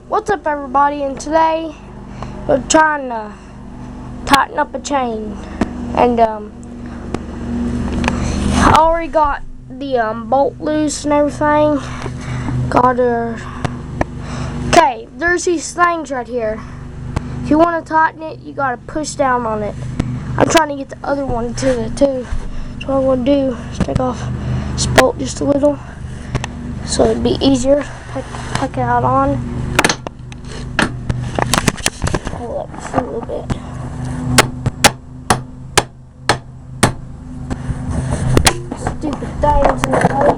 What's up, everybody? And today we're trying to tighten up a chain, and I already got the bolt loose and everything. Got her. Okay, there's these things right here. If you want to tighten it, you gotta push down on it. I'm trying to get the other one to it too. So what I'm gonna do is take off this bolt just a little, so it'd be easier. Tuck it out on. Pull up just a little bit. Stupid things in the way.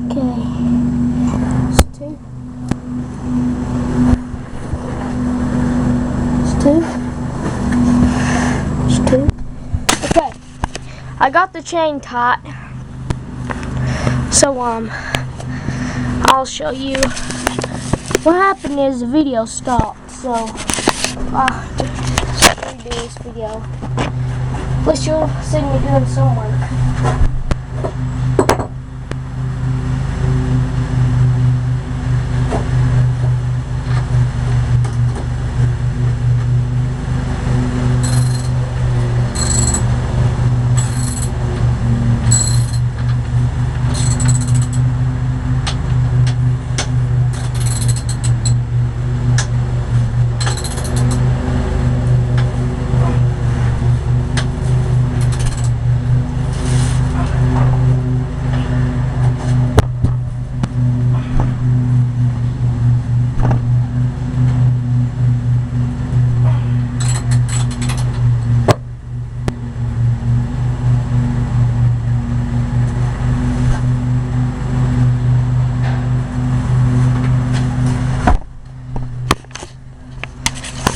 Okay. There's two. There's two. Okay. I got the chain tight. So I'll show you. What happened is the video stopped, so just redo this video. At least you'll see me doing some work.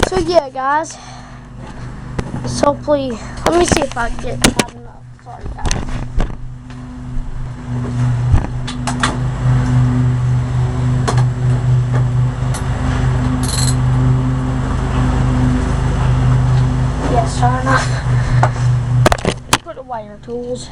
So yeah, guys. So please, let me see if I can get tight enough. Sorry, guys. Yes, sure enough. Put away your tools.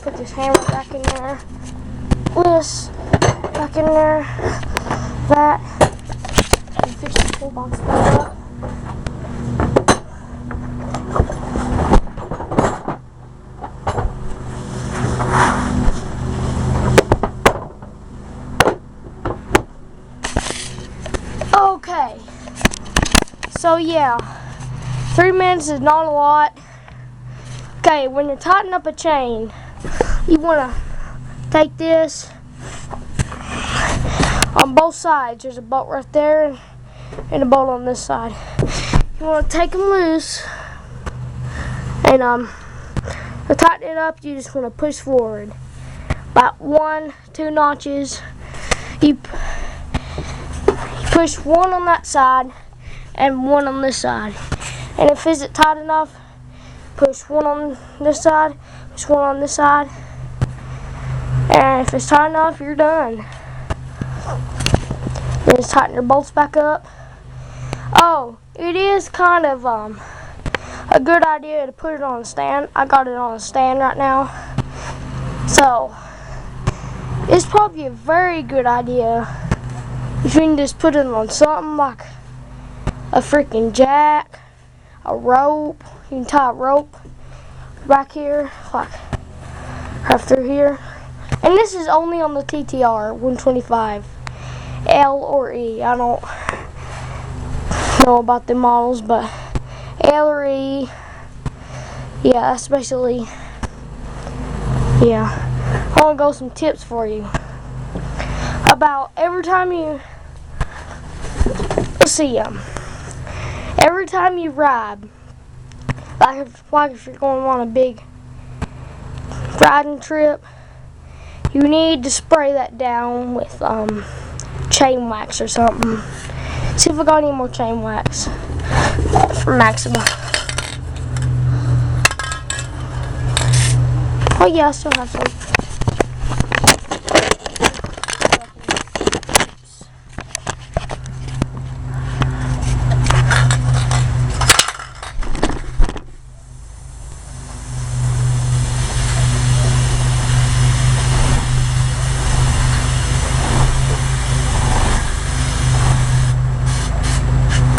Put this hammer back in there, this back in there, that, and fix the toolbox back up. Okay, so yeah, 3 minutes is not a lot. Okay, when you're tightening up a chain, you want to take this on both sides. There's a bolt right there and a bolt on this side. You want to take them loose, and to tighten it up, you just want to push forward about 1-2 notches. You push one on that side and one on this side, and if it's tight enough, push one on this side, push one on this side, and if it's tight enough, you're done. Then just tighten your bolts back up. Oh, it is kind of a good idea to put it on a stand. I got it on a stand right now, so it's probably a very good idea if you can just put it on something like a freaking jack, a rope. You can tie a rope back here, like right through here. And this is only on the TTR 125 L or E. I don't know about the models, but L or E, yeah, that's basically, yeah. I want to go some tips for you about every time you, let's see, every time you ride, like if you're going on a big riding trip, you need to spray that down with chain wax or something. See if I got any more chain wax from Maxima. Oh yeah, I still have some.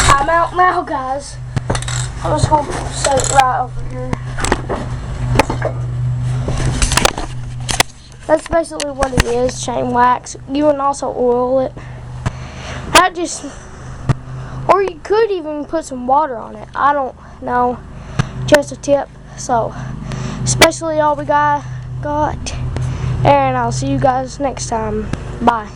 I'm out now, guys. I'm just gonna set it right over here. That's basically what it is, chain wax. You can also oil it. Or you could even put some water on it. I don't know. Just a tip. So, especially all we got. And I'll see you guys next time. Bye.